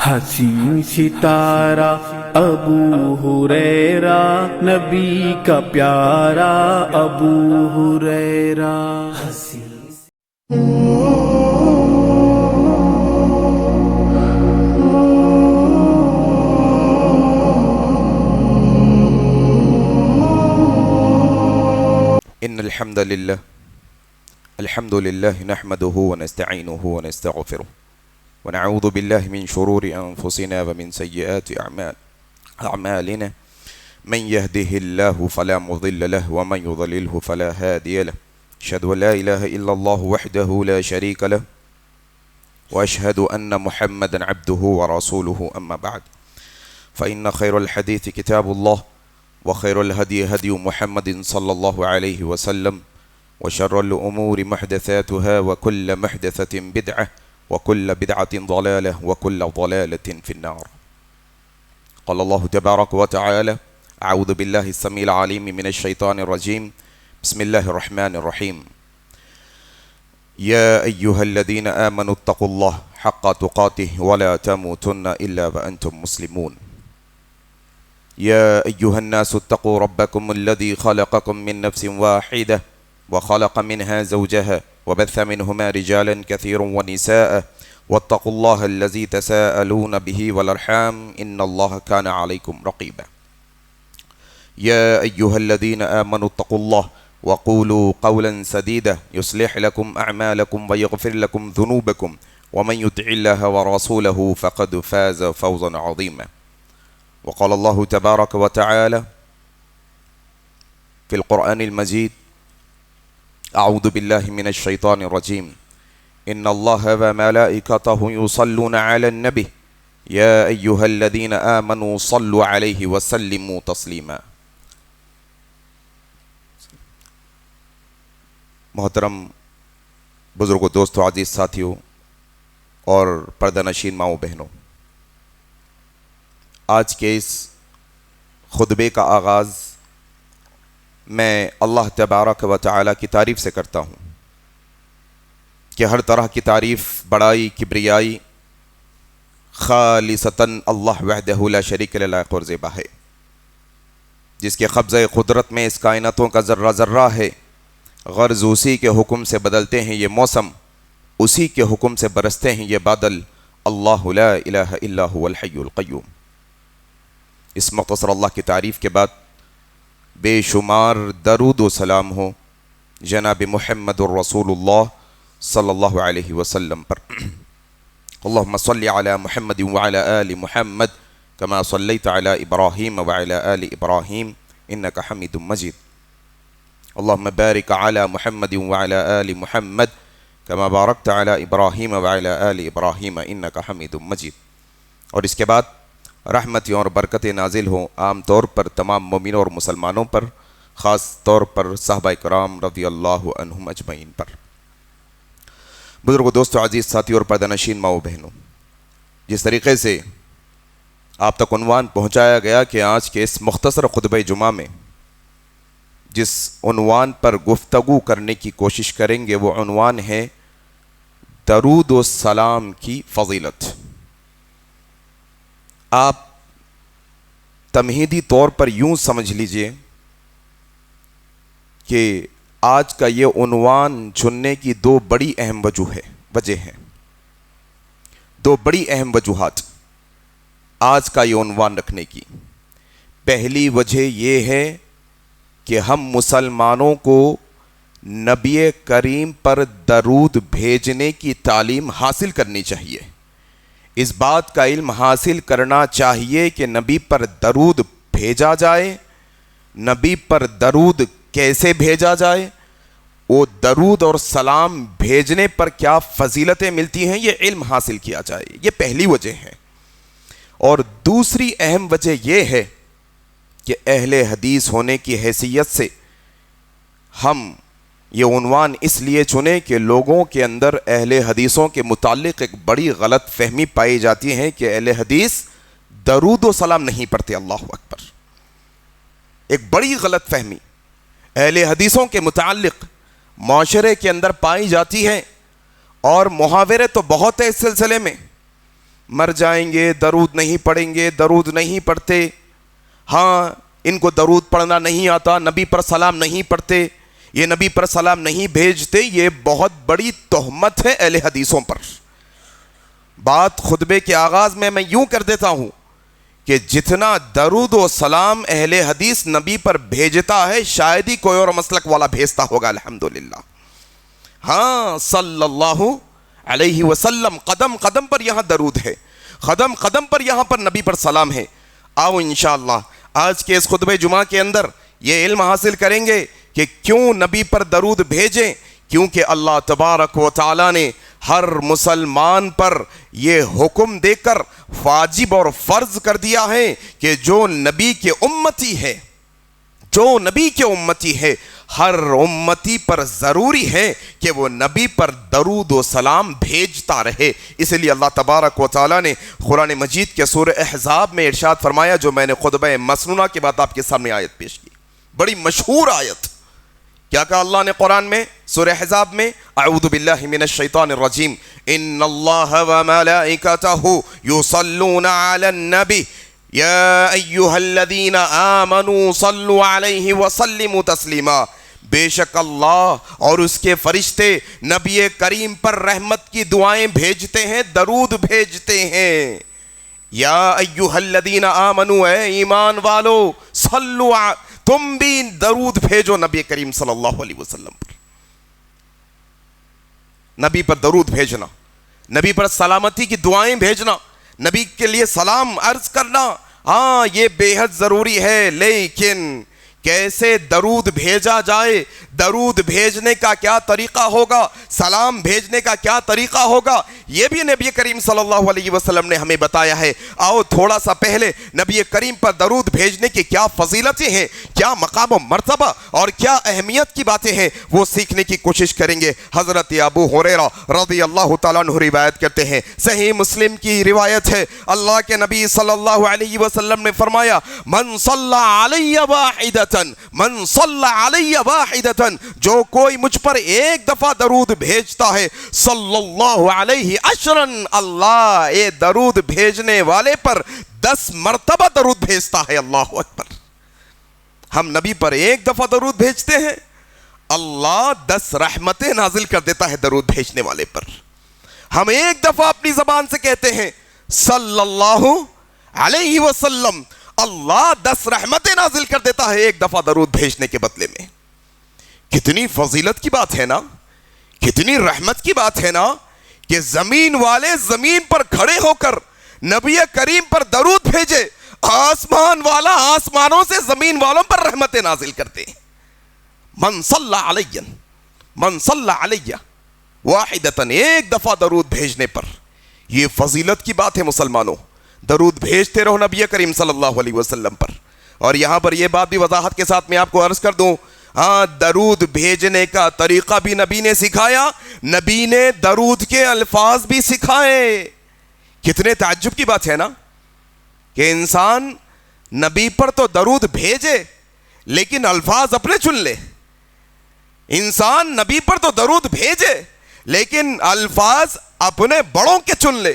حسین ستارہ ابو ہریرہ، نبی کا پیارا ابو ہریرہ۔ ان الحمد لله نحمده ونستعينه ونستغفره ونعوذ بالله من شرور انفسنا ومن سيئات اعمالنا، من يهده الله فلا مضل له ومن يضلله فلا هادي له، اشهد ان لا اله الا الله وحده لا شريك له واشهد ان محمدا عبده ورسوله، اما بعد فان خير الحديث كتاب الله وخير الهدي هدي محمد صلى الله عليه وسلم، وشر الأمور محدثاتها وكل محدثة بدعة وكل بدعة ضلالة وكل ضلالة في النار. قال الله تبارك وتعالى: أعوذ بالله السميع العليم من الشيطان الرجيم، بسم الله الرحمن الرحيم. يا أيها الذين آمنوا اتقوا الله حق تقاته ولا تموتن إلا وأنتم مسلمون. يا أيها الناس اتقوا ربكم الذي خلقكم من نفس واحدة وخلق منها زوجها وبث منهما رجالا كثيرا ونساء واتقوا الله الذي تساءلون به والأرحام إن الله كان عليكم رقيبا. يا أيها الذين آمنوا اتقوا الله وقولوا قولا سديدا يصلح لكم أعمالكم ويغفر لكم ذنوبكم ومن يطع الله ورسوله فقد فاز فوزا عظيما. وقال الله تبارك وتعالى في القرآن المجيد: أعوذ بالله من الشيطان الرجيم، إن الله وملائكته يصلون على النبي يا أيها الذين آمنوا صلوا عليه وسلموا تسليما. محترم بزرگوں، دوستوں، عزیز ساتھیوں اور پردہ نشین ماؤں بہنوں، آج کے اس خطبے کا آغاز میں اللہ تبارک و تعالیٰ کی تعریف سے کرتا ہوں کہ ہر طرح کی تعریف، بڑائی، کبریائی خالصتاً اللہ وحدہ لا شریک لہ لائق اور زیبا ہے، جس کے قبضہ قدرت میں اس کائناتوں کا ذرہ ذرہ ہے، غرض اسی کے حکم سے بدلتے ہیں یہ موسم، اسی کے حکم سے برستے ہیں یہ بادل، اللہ لا الہ الا هو الحی القیوم۔ اس مختصر اللہ کی تعریف کے بعد بے شمار درود و سلام ہو جناب محمد الرسول اللہ صلی اللہ علیہ وسلم پر۔ اللہم صلی علی محمد وعلی آل محمد کما صلیت علی ابراہیم وعلی آل ابراہیم انکا حمید مجید۔ اللہم بارک علی محمد وعلی آل محمد کما بارکت علی ابراہیم وعلی آل ابراہیم انکا حمید مجید۔ اور اس کے بعد رحمتیں اور برکتیں نازل ہوں عام طور پر تمام مومنوں اور مسلمانوں پر، خاص طور پر صحابہ کرام رضی اللہ عنہم اجمعین پر۔ بزرگوں، دوستوں، عزیز ساتھی اور پردہ نشین ماؤں بہنوں، جس طریقے سے آپ تک عنوان پہنچایا گیا کہ آج کے اس مختصر خطبہ جمعہ میں جس عنوان پر گفتگو کرنے کی کوشش کریں گے وہ عنوان ہے درود و سلام کی فضیلت۔ آپ تمہیدی طور پر یوں سمجھ لیجئے کہ آج کا یہ عنوان چننے کی دو بڑی اہم وجہ ہیں، دو بڑی اہم وجوہات آج کا یہ عنوان رکھنے کی۔ پہلی وجہ یہ ہے کہ ہم مسلمانوں کو نبی کریم پر درود بھیجنے کی تعلیم حاصل کرنی چاہیے، اس بات کا علم حاصل کرنا چاہیے کہ نبی پر درود بھیجا جائے، نبی پر درود کیسے بھیجا جائے، وہ درود اور سلام بھیجنے پر کیا فضیلتیں ملتی ہیں، یہ علم حاصل کیا جائے۔ یہ پہلی وجہ ہے۔ اور دوسری اہم وجہ یہ ہے کہ اہل حدیث ہونے کی حیثیت سے ہم یہ عنوان اس لیے چنے کہ لوگوں کے اندر اہل حدیثوں کے متعلق ایک بڑی غلط فہمی پائی جاتی ہے کہ اہل حدیث درود و سلام نہیں پڑھتے۔ اللہ اکبر! ایک بڑی غلط فہمی اہل حدیثوں کے متعلق معاشرے کے اندر پائی جاتی ہے، اور محاورے تو بہت ہے اس سلسلے میں مر جائیں گے درود نہیں پڑھیں گے، درود نہیں پڑھتے، ہاں ان کو درود پڑھنا نہیں آتا، نبی پر سلام نہیں پڑھتے، یہ نبی پر سلام نہیں بھیجتے، یہ بہت بڑی تہمت ہے اہل حدیثوں پر۔ بات خطبے کے آغاز میں یوں کر دیتا ہوں کہ جتنا درود و سلام اہل حدیث نبی پر بھیجتا ہے شاید ہی کوئی اور مسلک والا بھیجتا ہوگا، الحمدللہ۔ ہاں صلی اللہ علیہ وسلم، قدم قدم پر یہاں درود ہے، قدم قدم پر یہاں پر نبی پر سلام ہے۔ آؤ انشاءاللہ آج کے اس خطبہ جمعہ کے اندر یہ علم حاصل کریں گے کہ کیوں نبی پر درود بھیجیں، کیونکہ اللہ تبارک و تعالیٰ نے ہر مسلمان پر یہ حکم دے کر واجب اور فرض کر دیا ہے کہ جو نبی کے امتی ہے، جو نبی کے امتی ہے، ہر امتی پر ضروری ہے کہ وہ نبی پر درود و سلام بھیجتا رہے۔ اس لیے اللہ تبارک و تعالیٰ نے قرآن مجید کے سورہ احزاب میں ارشاد فرمایا، جو میں نے خطبہ مسنونہ کے بعد آپ کے سامنے آیت پیش کی، بڑی مشہور آیت۔ کیا کہا اللہ نے قرآن میں سورہ احزاب میں؟ اعوذ باللہ من الشیطان الرجیم، ان اللہ وملائکتہ یصلون علی النبی یا ایہا الذین آمنوا صلوا علیہ وسلموا تسلیما، بے شک اللہ اور اس کے فرشتے نبی کریم پر رحمت کی دعائیں بھیجتے ہیں، درود بھیجتے ہیں۔ یا ایہا الذین آمنوا، اے ایمان والو، صلوا، تم بھی درود بھیجو نبی کریم صلی اللہ علیہ وسلم پر۔ نبی پر درود بھیجنا، نبی پر سلامتی کی دعائیں بھیجنا، نبی کے لیے سلام عرض کرنا، ہاں یہ بے حد ضروری ہے۔ لیکن کیسے درود بھیجا جائے، درود بھیجنے کا کیا طریقہ ہوگا، سلام بھیجنے کا کیا طریقہ ہوگا، یہ بھی نبی کریم صلی اللہ علیہ وسلم نے ہمیں بتایا ہے۔ آؤ تھوڑا سا پہلے نبی کریم پر درود بھیجنے کی کیا فضیلتیں ہیں، کیا مقام و مرتبہ اور کیا اہمیت کی باتیں ہیں، وہ سیکھنے کی کوشش کریں گے۔ حضرت ابو ہریرہ رضی اللہ تعالیٰ عنہ روایت کرتے ہیں، صحیح مسلم کی روایت ہے، اللہ کے نبی صلی اللہ علیہ وسلم نے فرمایا، من صلی علی واحدۃ، من صلی علی واحدۃ، جو کوئی مجھ پر ایک دفعہ درود بھیجتا ہے، صلی اللہ علیہ عشرا، اللہ اے درود بھیجنے والے پر 10 مرتبہ درود بھیجتا ہے۔ اللہ اکبر۔ ہم نبی پر ایک دفعہ درود بھیجتے ہیں، اللہ 10 رحمتیں نازل کر دیتا ہے درود بھیجنے والے پر۔ ہم ایک دفعہ اپنی زبان سے کہتے ہیں صلی اللہ علیہ وسلم، اللہ 10 رحمتیں نازل کر دیتا ہے ایک دفعہ درود بھیجنے کے بدلے میں۔ کتنی فضیلت کی بات ہے نا، کتنی رحمت کی بات ہے نا کہ زمین والے زمین پر کھڑے ہو کر نبی کریم پر درود بھیجے، آسمان والا آسمانوں سے زمین والوں پر رحمتیں نازل کرتے ہیں۔ من صلی علیہ، من صلی علیہ واحدتاً، ایک دفعہ درود بھیجنے پر، یہ فضیلت کی بات ہے مسلمانوں۔ درود بھیجتے رہو نبی کریم صلی اللہ علیہ وسلم پر۔ اور یہاں پر یہ بات بھی وضاحت کے ساتھ میں آپ کو عرض کر دوں، ہاں درود بھیجنے کا طریقہ بھی نبی نے سکھایا، نبی نے درود کے الفاظ بھی سکھائے۔ کتنے تعجب کی بات ہے نا کہ انسان نبی پر تو درود بھیجے لیکن الفاظ اپنے چن لے، انسان نبی پر تو درود بھیجے لیکن الفاظ اپنے بڑوں کے چن لے،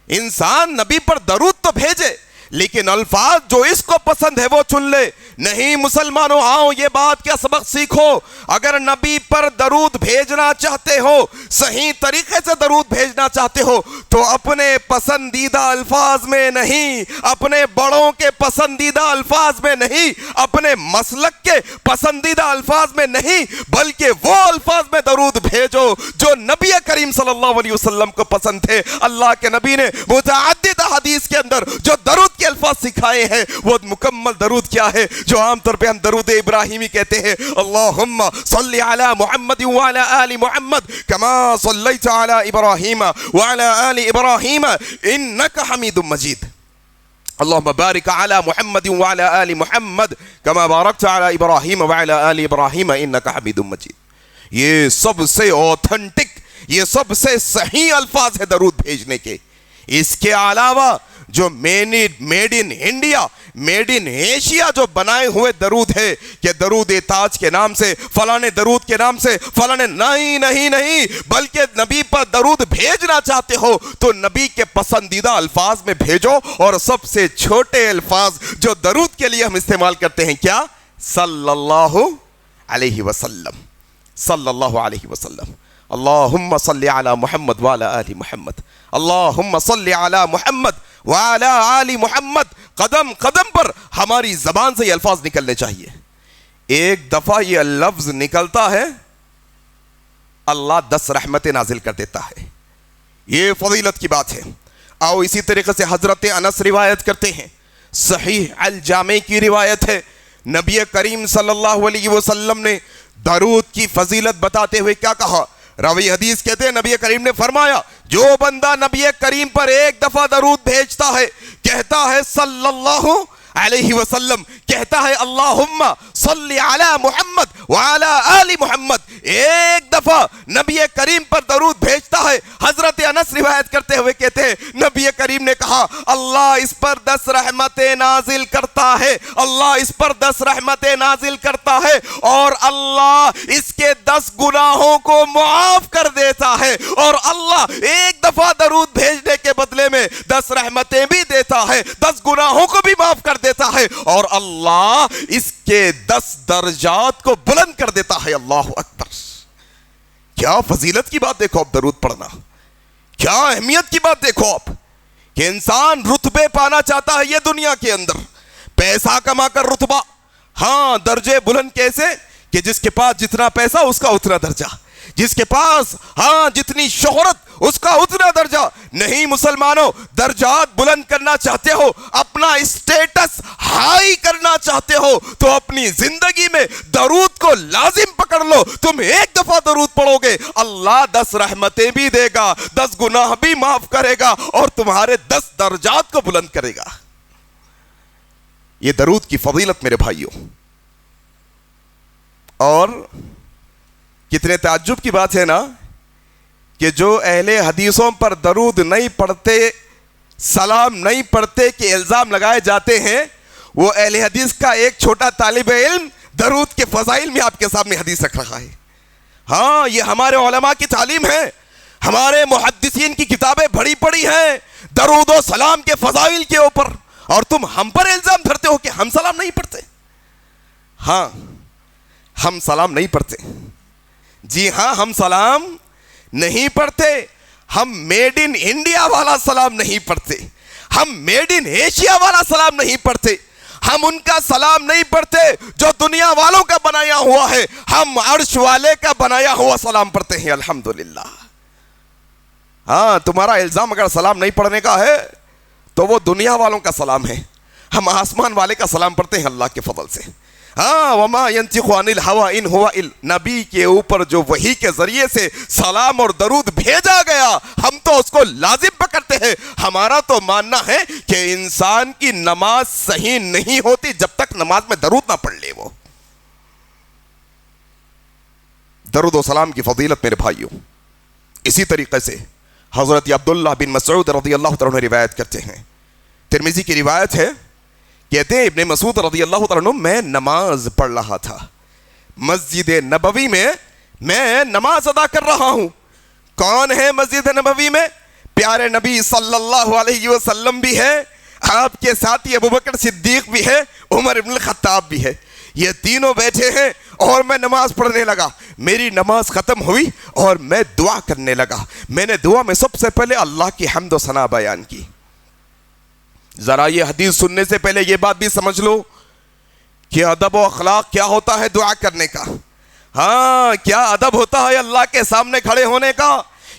انسان نبی پر درود تو بھیجے لیکن الفاظ جو اس کو پسند ہے وہ چن لے۔ نہیں مسلمانوں، آؤ یہ بات کا سبق سیکھو، اگر نبی پر درود بھیجنا چاہتے ہو، صحیح طریقے سے درود بھیجنا چاہتے ہو تو اپنے پسندیدہ الفاظ میں نہیں، اپنے بڑوں کے پسندیدہ الفاظ میں نہیں، اپنے مسلک کے پسندیدہ الفاظ میں نہیں، بلکہ وہ الفاظ میں درود بھیجو جو نبی کریم صلی اللہ علیہ وسلم کو پسند تھے۔ اللہ کے نبی نے متعدد حدیث کے اندر جو درود کے الفاظ سکھائے ہیں، وہ مکمل درود کیا ہے جو عام طور پہ ہم درود ابراہیمی کہتے ہیں، اللہم صلی علی محمد وعلی آل محمد کما صلیت علی ابراہیم وعلی آل ابراہیم انک حمید مجید، اللہم بارک علی محمد وعلی آل محمد کما بارکت علی ابراہیم وعلی آل ابراہیم انک حمید مجید۔ یہ سب سے اوتھنٹک، یہ سب سے صحیح الفاظ ہے درود بھیجنے کے۔ اس کے علاوہ جو made in India, made in Asia جو بنائے ہوئے درود ہے کہ درود تاج کے نام سے، فلانے درود کے نام سے، فلانے، نہیں نہیں نہیں، بلکہ نبی پر درود بھیجنا چاہتے ہو تو نبی کے پسندیدہ الفاظ میں بھیجو، اور سب سے چھوٹے الفاظ جو درود کے لیے ہم استعمال کرتے ہیں کیا؟ صلی اللہ علیہ وسلم، صلی اللہ علیہ وسلم، اللہم صلی علی محمد وعلی آل محمد، اللہم صلی علی محمد وعلی آل محمد۔ قدم قدم پر ہماری زبان سے یہ الفاظ نکلنے چاہیے۔ ایک دفعہ یہ لفظ نکلتا ہے، اللہ 10 رحمتیں نازل کر دیتا ہے۔ یہ فضیلت کی بات ہے۔ آؤ اسی طریقے سے حضرت انس روایت کرتے ہیں، صحیح الجامع کی روایت ہے، نبی کریم صلی اللہ علیہ وسلم نے درود کی فضیلت بتاتے ہوئے کیا کہا؟ راوی حدیث کہتے ہیں نبی کریم نے فرمایا، جو بندہ نبی کریم پر ایک دفعہ درود بھیجتا ہے، کہتا ہے صلی اللہ علیہ وسلم، کہتا ہے اللہم صلی علی محمد وعلی آل محمد، ایک دفعہ نبی کریم پر درود بھیجتا ہے، حضرت انس روایت کرتے ہوئے کہتے ہیں نبی کریم نے کہا اللہ اس پر 10 رحمتیں نازل کرتا ہے، اللہ اس پر 10 رحمتیں نازل کرتا ہے، اور اللہ اس کے 10 گناہوں کو معاف کر دیتا ہے، اور اللہ ایک دفعہ درود بھیجنے کے بدلے میں 10 رحمتیں بھی دیتا ہے، 10 گناہوں کو بھی معاف کر دیتا ہے، اور اللہ اس کے 10 درجات کو بلند کر دیتا ہے۔ اللہ اکبر! کیا فضیلت کی بات دیکھو آپ، درود پڑھنا کیا اہمیت کی بات دیکھو آپ، کہ انسان رتبے پانا چاہتا ہے یہ دنیا کے اندر، پیسہ کما کر رتبہ، ہاں درجے بلند کیسے؟ کہ جس کے پاس جتنا پیسہ اس کا اتنا درجہ، جس کے پاس ہاں جتنی شہرت اس کا اتنا درجہ۔ نہیں مسلمانوں، درجات بلند کرنا چاہتے ہو، اپنا اسٹیٹس ہائی کرنا چاہتے ہو تو اپنی زندگی میں درود کو لازم پکڑ لو۔ تم ایک دفعہ درود پڑھو گے، اللہ 10 رحمتیں بھی دے گا، 10 گناہ بھی معاف کرے گا، اور تمہارے 10 درجات کو بلند کرے گا۔ یہ درود کی فضیلت میرے بھائیوں، اور کتنے تعجب کی بات ہے نا کہ جو اہل حدیثوں پر درود نہیں پڑھتے، سلام نہیں پڑھتے کہ الزام لگائے جاتے ہیں، وہ اہل حدیث کا ایک چھوٹا طالب علم درود کے فضائل میں آپ کے سامنے حدیث رکھ رہا ہے۔ ہاں یہ ہمارے علماء کی تعلیم ہے، ہمارے محدثین کی کتابیں بڑی پڑی ہیں درود و سلام کے فضائل کے اوپر، اور تم ہم پر الزام دھرتے ہو کہ ہم سلام نہیں پڑھتے۔ ہاں ہم سلام نہیں پڑھتے، جی ہاں ہم سلام نہیں پڑھتے، ہم میڈ ان انڈیا والا سلام نہیں پڑھتے، ہم میڈ ان ایشیا والا سلام نہیں پڑھتے، ہم ان کا سلام نہیں پڑھتے جو دنیا والوں کا بنایا ہوا ہے، ہم عرش والے کا بنایا ہوا سلام پڑھتے ہیں الحمدللہ۔ ہاں تمہارا الزام اگر سلام نہیں پڑھنے کا ہے تو وہ دنیا والوں کا سلام ہے، ہم آسمان والے کا سلام پڑھتے ہیں اللہ کے فضل سے۔ ہاں وما ينطق عن الهوى ان هو الا، نبی کے اوپر جو وحی کے ذریعے سے سلام اور درود بھیجا گیا ہم تو اس کو لازم پکڑتے ہیں۔ ہمارا تو ماننا ہے کہ انسان کی نماز صحیح نہیں ہوتی جب تک نماز میں درود نہ پڑھ لے۔ وہ درود و سلام کی فضیلت میرے بھائیوں، اسی طریقے سے حضرت عبداللہ بن مسعود رضی اللہ تعالیٰ عنہ روایت کرتے ہیں، ترمذی کی روایت ہے، کہتے ہیں ابن مسعود رضی اللہ تعالیٰ عنہ میں نماز پڑھ رہا تھا، مسجد نبوی میں نماز ادا کر رہا ہوں۔ کون ہے مسجد نبوی میں؟ پیارے نبی صلی اللہ علیہ وسلم بھی ہے، آپ کے ساتھی ابوبکر صدیق بھی ہے، عمر ابن الخطاب بھی ہے، یہ تینوں بیٹھے ہیں اور میں نماز پڑھنے لگا۔ میری نماز ختم ہوئی اور میں دعا کرنے لگا۔ میں نے دعا میں سب سے پہلے اللہ کی حمد و ثنا بیان کی۔ ذرا یہ حدیث سننے سے پہلے یہ بات بھی سمجھ لو کہ ادب و اخلاق کیا ہوتا ہے دعا کرنے کا۔ ہاں کیا ادب ہوتا ہے اللہ کے سامنے کھڑے ہونے کا،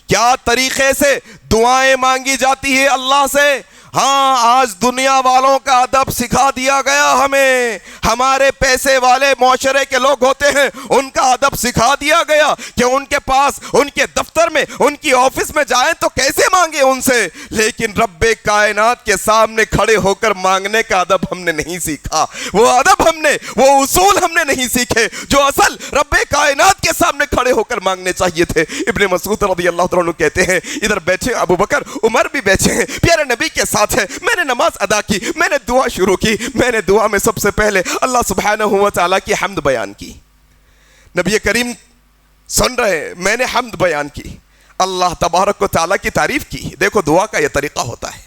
کیا طریقے سے دعائیں مانگی جاتی ہے اللہ سے۔ ہاں آج دنیا والوں کا ادب سکھا دیا گیا ہمیں، ہمارے پیسے والے معاشرے کے لوگ ہوتے ہیں ان کا ادب سکھا دیا گیا کہ ان کے پاس، ان کے دفتر میں، ان کی آفس میں جائیں تو کیسے مانگے ان سے، لیکن رب کائنات کے سامنے کھڑے ہو کر مانگنے کا ادب ہم نے نہیں سیکھا۔ وہ ادب ہم نے، وہ اصول ہم نے نہیں سیکھے جو اصل رب کائنات کے سامنے کھڑے ہو کر مانگنے چاہیے تھے۔ ابن مسعود رضی اللہ عنہ کہتے ہیں ادھر بیٹھے ابو بکر عمر بھی بیٹھے ہیں، پیارے نبی کے سامنے ساتھ ہے. میں نے نماز ادا کی, میں نے دعا شروع کی, میں نے دعا میں سب سے پہلے اللہ سبحانہ و تعالیٰ کی حمد بیان کی. نبی کریم سن رہے, میں نے حمد بیان کی, اللہ تبارک و تعالیٰ کی تعریف کی. دیکھو دعا کا یہ طریقہ ہوتا ہے,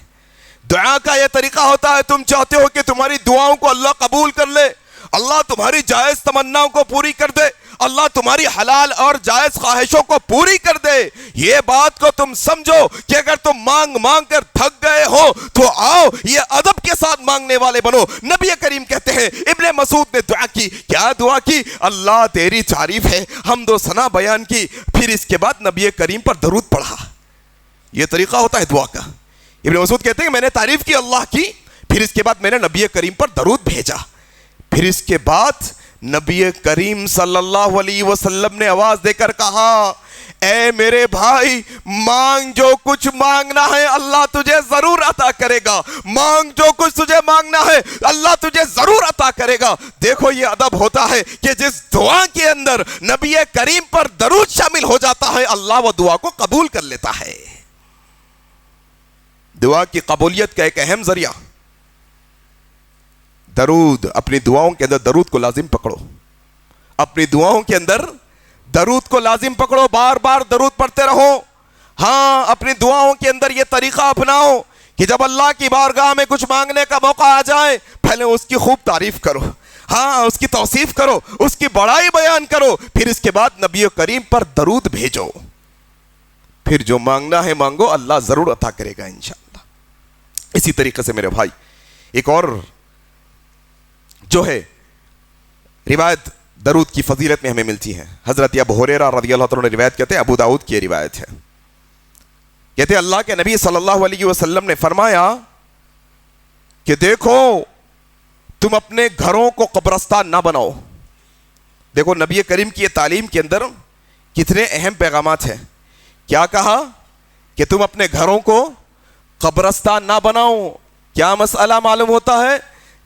دعا کا یہ طریقہ ہوتا ہے. تم چاہتے ہو کہ تمہاری دعاؤں کو اللہ قبول کر لے, اللہ تمہاری جائز تمناؤں کو پوری کر دے, اللہ تمہاری حلال اور جائز خواہشوں کو پوری کر دے. یہ بات کو تم سمجھو کہ اگر تم مانگ مانگ کر تھک گئے ہو تو آؤ یہ ادب کے ساتھ مانگنے والے بنو. نبی کریم کہتے ہیں, ابن مسعود نے دعا کی. کیا دعا کی؟ اللہ تیری تعریف ہے, حمد و ثنا بیان کی. پھر اس کے بعد نبی کریم پر درود پڑھا. یہ طریقہ ہوتا ہے دعا کا. ابن مسعود کہتے ہیں کہ میں نے تعریف کی اللہ کی, پھر اس کے بعد میں نے نبی کریم پر درود بھیجا. پھر اس کے بعد نبی کریم صلی اللہ علیہ وسلم نے آواز دے کر کہا, اے میرے بھائی, مانگ جو کچھ مانگنا ہے اللہ تجھے ضرور عطا کرے گا. مانگ جو کچھ تجھے مانگنا ہے اللہ تجھے ضرور عطا کرے گا. دیکھو یہ ادب ہوتا ہے کہ جس دعا کے اندر نبی کریم پر درود شامل ہو جاتا ہے, اللہ وہ دعا کو قبول کر لیتا ہے. دعا کی قبولیت کا ایک اہم ذریعہ درود. اپنی دعاؤں کے اندر درود کو لازم پکڑو, اپنی دعاؤں کے اندر درود کو لازم پکڑو, بار بار درود پڑھتے رہو. ہاں, اپنی دعاؤں کے اندر یہ طریقہ اپناؤ کہ جب اللہ کی بارگاہ میں کچھ مانگنے کا موقع آ جائے, پہلے اس کی خوب تعریف کرو, ہاں اس کی توصیف کرو, اس کی بڑائی بیان کرو. پھر اس کے بعد نبی کریم پر درود بھیجو. پھر جو مانگنا ہے مانگو, اللہ ضرور عطا کرے گا انشاءاللہ. اسی طریقے سے میرے بھائی ایک اور جو ہے روایت درود کی فضیلت میں ہمیں ملتی ہے. حضرت ابو ہریرہ رضی اللہ عنہ نے روایت کہتے ہیں, ابو داؤد کی روایت ہے, کہتے ہیں اللہ کے نبی صلی اللہ علیہ وسلم نے فرمایا کہ دیکھو تم اپنے گھروں کو قبرستان نہ بناؤ. دیکھو نبی کریم کی یہ تعلیم کے اندر کتنے اہم پیغامات ہیں. کیا کہا کہ تم اپنے گھروں کو قبرستان نہ بناؤ. کیا مسئلہ معلوم ہوتا ہے؟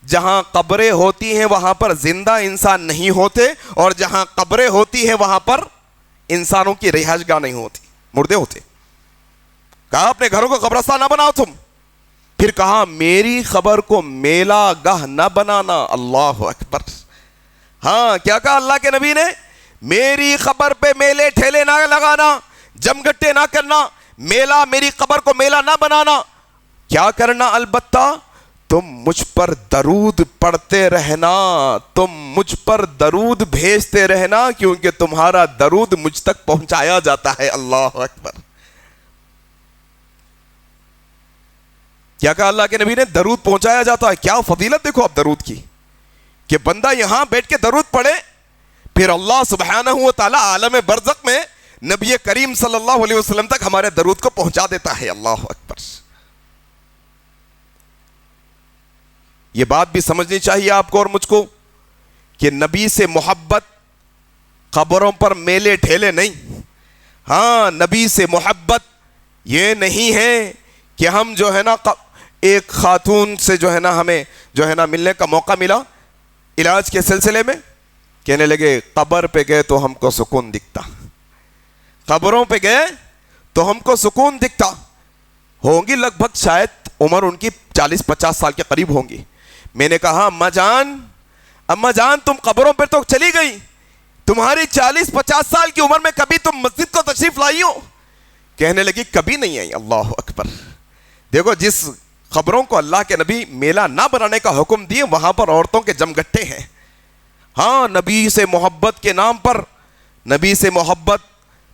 جہاں قبریں ہوتی ہیں وہاں پر زندہ انسان نہیں ہوتے, اور جہاں قبریں ہوتی ہیں وہاں پر انسانوں کی رہائش گاہ نہیں ہوتی, مردے ہوتے. کہا اپنے گھروں کو قبرستان نہ بناؤ تم. پھر کہا میری قبر کو میلہ گاہ نہ بنانا. اللہ اکبر. ہاں, کیا کہا اللہ کے نبی نے؟ میری قبر پہ میلے ٹھیلے نہ لگانا, جمگٹے نہ کرنا, میلہ میری قبر کو میلہ نہ بنانا. کیا کرنا؟ البتہ تم مجھ پر درود پڑھتے رہنا, تم مجھ پر درود بھیجتے رہنا, کیونکہ تمہارا درود مجھ تک پہنچایا جاتا ہے. اللہ اکبر. کیا کہا اللہ کے نبی نے؟ درود پہنچایا جاتا ہے. کیا فضیلت دیکھو آپ درود کی, کہ بندہ یہاں بیٹھ کے درود پڑھے, پھر اللہ سبحانہ و تعالیٰ عالم برزخ میں نبی کریم صلی اللہ علیہ وسلم تک ہمارے درود کو پہنچا دیتا ہے. اللہ اکبر. یہ بات بھی سمجھنی چاہیے آپ کو اور مجھ کو کہ نبی سے محبت قبروں پر میلے ٹھیلے نہیں. ہاں, نبی سے محبت یہ نہیں ہے کہ ہم جو ہے نا ایک خاتون سے جو ہے نا ہمیں جو ہے نا ملنے کا موقع ملا علاج کے سلسلے میں, کہنے لگے قبر پہ گئے تو ہم کو سکون دکھتا, قبروں پہ گئے تو ہم کو سکون دکھتا. ہوں گی لگ بھگ شاید عمر ان کی 40-50 سال کے قریب ہوں گی. میں نے کہا اماں جان تم قبروں پہ تو چلی گئی, تمہاری 40-50 سال کی عمر میں کبھی تم مسجد کو تشریف لائی ہو؟ کہنے لگی کبھی نہیں آئی. اللہ اکبر. دیکھو جس قبروں کو اللہ کے نبی میلہ نہ بنانے کا حکم دیے وہاں پر عورتوں کے جمگٹے ہیں. ہاں, نبی سے محبت کے نام پر, نبی سے محبت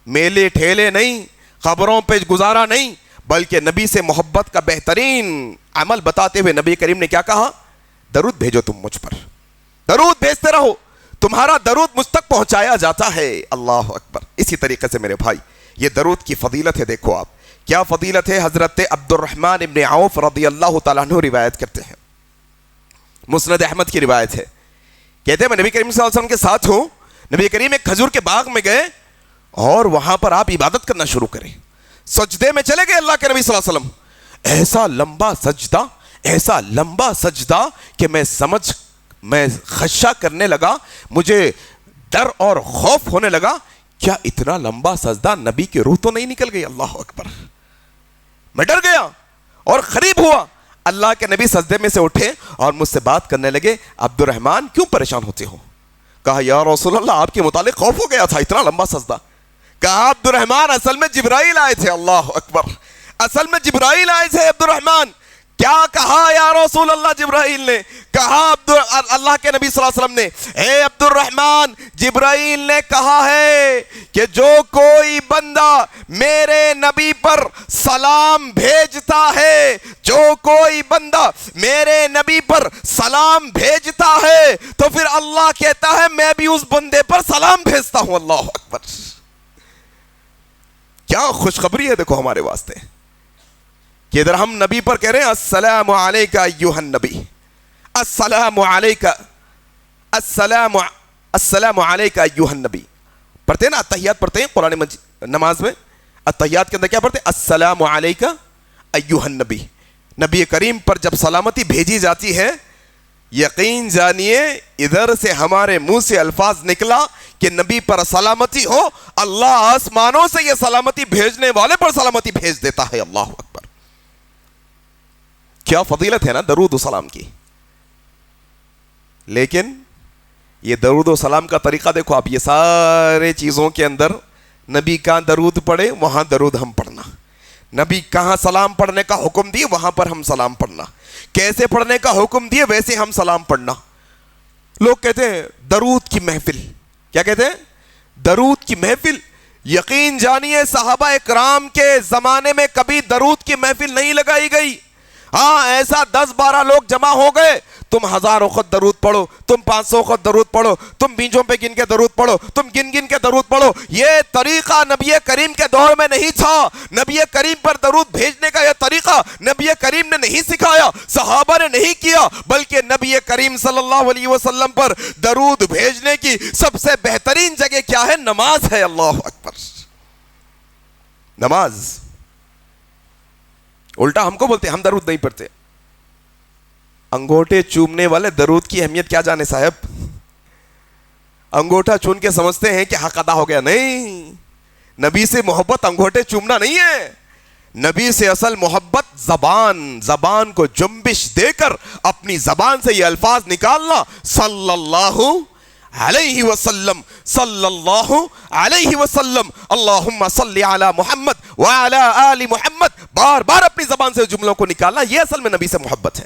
میلے ٹھیلے نہیں, قبروں پہ گزارا نہیں, بلکہ نبی سے محبت کا بہترین عمل بتاتے ہوئے نبی کریم نے کیا کہا؟ درود بھیجو تم مجھ پر, درود بھیجتے رہو, تمہارا درود مجھ تک پہنچایا جاتا ہے. اللہ اکبر. اسی طریقے سے میرے بھائی یہ درود کی فضیلت ہے. دیکھو آپ کیا فضیلت ہے. حضرت عبد الرحمن ابن عوف رضی اللہ تعالیٰ عنہ روایت کرتے ہیں, مسند احمد کی روایت ہے, کہتے ہیں میں نبی کریم صلی اللہ علیہ وسلم کے ساتھ ہوں. نبی کریم ایک کھجور کے باغ میں گئے اور وہاں پر آپ عبادت کرنا شروع کریں. سجدے میں چلے گئے اللہ کے نبی صلی اللہ علیہ وسلم. ایسا لمبا سجدہ کہ میں خشع کرنے لگا, مجھے ڈر اور خوف ہونے لگا, کیا اتنا لمبا سجدہ نبی کی روح تو نہیں نکل گئی؟ اللہ اکبر. میں ڈر گیا اور قریب ہوا, اللہ کے نبی سجدے میں سے اٹھے اور مجھ سے بات کرنے لگے, عبد الرحمن کیوں پریشان ہوتے ہو؟ کہا یا رسول اللہ آپ کے متعلق خوف ہو گیا تھا, اتنا لمبا سجدہ. کہا عبد الرحمن اصل میں جبرائیل آئے تھے. اللہ اکبر, اصل میں جبرائیل آئے تھے عبد الرحمن. کیا کہا یا رسول اللہ جبرائیل نے؟ کہا اللہ کے نبی صلی اللہ علیہ وسلم نے, اے عبد الرحمن جبرائیل نے کہا ہے کہ جو کوئی بندہ میرے نبی پر سلام بھیجتا ہے, جو کوئی بندہ میرے نبی پر سلام بھیجتا ہے تو پھر اللہ کہتا ہے میں بھی اس بندے پر سلام بھیجتا ہوں. اللہ اکبر, کیا خوشخبری ہے دیکھو ہمارے واسطے کہ ادھر ہم نبی پر کہہ رہے ہیں السلام علیکہ ایھا النبی, السلام علیکہ, السلام علیکہ ایھا النبی. پڑھتے ہیں نا اتحیات, پڑھتے ہیں قرآن نماز میں اتحیات کے اندر کیا پڑھتے ہیں؟ السلام علیکہ ایھا النبی. نبی کریم پر جب سلامتی بھیجی جاتی ہے, یقین جانیے ادھر سے ہمارے منہ سے الفاظ نکلا کہ نبی پر سلامتی ہو, اللہ آسمانوں سے یہ سلامتی بھیجنے والے پر سلامتی بھیج دیتا ہے. اللہ اکبر, کیا فضیلت ہے نا درود و سلام کی. لیکن یہ درود و سلام کا طریقہ دیکھو آپ, یہ سارے چیزوں کے اندر نبی کہاں درود پڑھے وہاں درود ہم پڑھنا, نبی کہاں سلام پڑھنے کا حکم دیے وہاں پر ہم سلام پڑھنا, کیسے پڑھنے کا حکم دیے ویسے ہم سلام پڑھنا. لوگ کہتے ہیں درود کی محفل, کیا کہتے ہیں؟ درود کی محفل. یقین جانیے صحابہ اکرام کے زمانے میں کبھی درود کی محفل نہیں لگائی گئی. ہاں ایسا 10-12 لوگ جمع ہو گئے, تم 1000 وقت درود پڑھو, تم 500 وقت درود پڑھو, تم بیجوں پہ گن کے درود پڑھو, تم گن گن کے درود پڑھو. یہ طریقہ نبی کریم کے دور میں نہیں تھا. نبی کریم پر درود بھیجنے کا یہ طریقہ نبی کریم نے نہیں سکھایا, صحابہ نے نہیں کیا, بلکہ نبی کریم صلی اللہ علیہ وسلم پر درود بھیجنے کی سب سے بہترین جگہ کیا ہے؟ نماز ہے. اللہ اکبر, نماز. الٹا ہم کو بولتے ہم درود نہیں پڑھتے. انگوٹھے چومنے والے درود کی اہمیت کیا جانے صاحب؟ انگوٹھا چون کے سمجھتے ہیں کہ حق ادا ہو گیا. نہیں, نبی سے محبت انگوٹھے چومنا نہیں ہے. نبی سے اصل محبت زبان کو جنبش دے کر اپنی زبان سے یہ الفاظ نکالنا, صلی اللہ علیہ وسلم, صلی اللہ علیہ وسلم, اللہم صلی علی محمد وعلی آل محمد, بار بار اپنی زبان سے جملوں کو نکالنا, یہ اصل میں نبی سے محبت ہے.